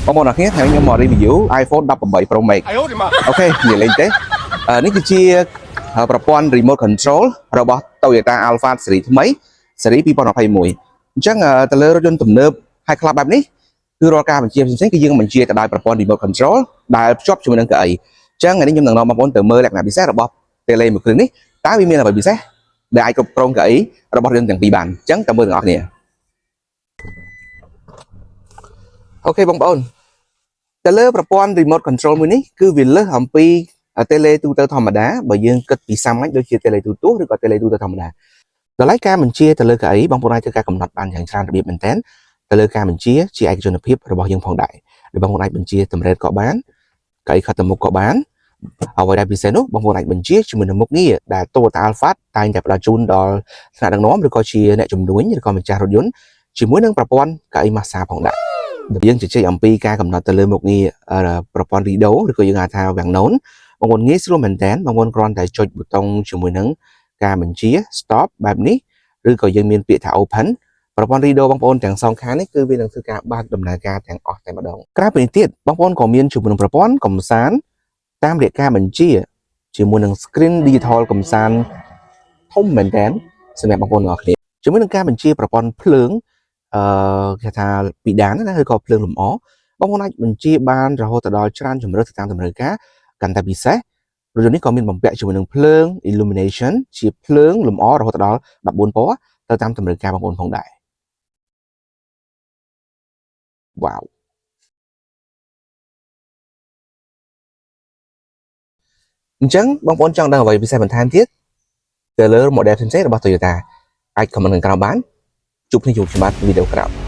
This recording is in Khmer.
បងប្អូនអរគ្នាថ្ងៃខ្ញុំមក review iPhone 18 Pro Max អូខេនិយាយលេងទេនេះគឺជាប្រព័ន្ធ remote control របស់ Toyota Alphard Series ថ្មី Series 2021អញ្ចឹងទៅលើរថយន្តទំនើបហើយខ្លះបែបនេះគឺរាល់ការបញ្ជាផ្សេងៗគឺយើងបញ្ជាទៅដោយប្រព័ន្ធ remote control ដែលភ្ជាប់ជាមួយនឹងកៅអីអញ្ចឹងថ្ងៃនេះខ្ញុំនឹងនាំបងប្អូនទៅមើលលក្ខណៈពិសេសរបស់ tele មួយគ្រឿងនេះតើវាមានអ្វីពិសេសដែលអាចគ្រប់គ្រងកៅអីរបស់រថយន្តទាំងពីរបានអញ្ចឹងទៅមើលទាំងអស់គ្នាអូខេបងប្អូនទៅលើប្រព័ន្ធ remote control មួយនេះគឺវាលើសអំពី tele ទូទៅធម្មតាបើយើងគិតពីសាមញ្ញដូចជា tele ទូទស្សន៍ឬក៏ tele ទូទៅធម្មតាដល់ហើយការបញ្ជាទៅលើកៅអីបងប្អូនអាចធ្វើការកំណត់បានយ៉ាងច្រើនរបៀបមែនតើទៅលើការបញ្ជាជាឯកជនភាពរបស់យើងផងដែរដោយបងប្អូនអាចបញ្ជាតម្រេតក៏បានកៅអីខិតទៅមុខក៏បានអ្វីដែលពិសេសនោះបងប្អូនអាចបញ្ជាជាមួយនឹងមុខងារដែល Toyota Alphard តែងតែផ្ដល់ជូនដល់ថ្នាក់ដឹកនាំឬក៏ជាអ្នកជំនួញឬក៏ម្ចាស់រថយន្តជាមួយនឹងប្រព័ន្ធកៅអី Massage ផងដែរយើងជជែកអំពីការកំណត់ទៅលើមុខងារប្រព័ន្ធ Rido ឬក៏យើងហៅថា Wangnon បងប្អូនងាយស្រួលមែនតើបងប្អូនគ្រាន់តែចុចប៊ូតុងជាមួយនឹងការបញ្ជា stop បែបនេះឬក៏យើងមានពាក្យថា open ប្រព័ន្ធ Rido បងប្អូនទាំងសងខាងនេះគឺវានឹងធ្វើការបើកដំណើរការទាំងអស់តែម្ដងក្រៅពីនេះទៀតបងប្អូនក៏មានជាមួយនឹងប្រព័ន្ធកំសាន្តតាមរយៈការបញ្ជាជាមួយនឹង screen digital កំសាន្តធំមែនតើសម្រាប់បងប្អូនទាំងអស់គ្នាជាមួយនឹងការបញ្ជាប្រព័ន្ធភ្លើងគេថាពីដានណាឬក៏ភ្លើងលម្អបងប្អូនអាចបញ្ជាបានរហូតដល់ច្រើនជម្រើសទៅតាមតម្រូវការកាន់តែពិសេសរថយន្តនេះក៏មានបំពាក់ជាមួយនឹងភ្លើង illumination ជាភ្លើងលម្អរហូតដល់14ពណ៌ទៅតាមតម្រូវការបងប្អូនផងដែរវ៉ាវអញ្ចឹងបងប្អូនចង់ដឹងអ្វីពិសេសបន្ថែមទៀតទៅលើ model ផ្សេងៗរបស់ Toyota អាច comment ខាងក្រោមបានជួបគ្នាជួបច្បាប់វីដេអូក្រោយ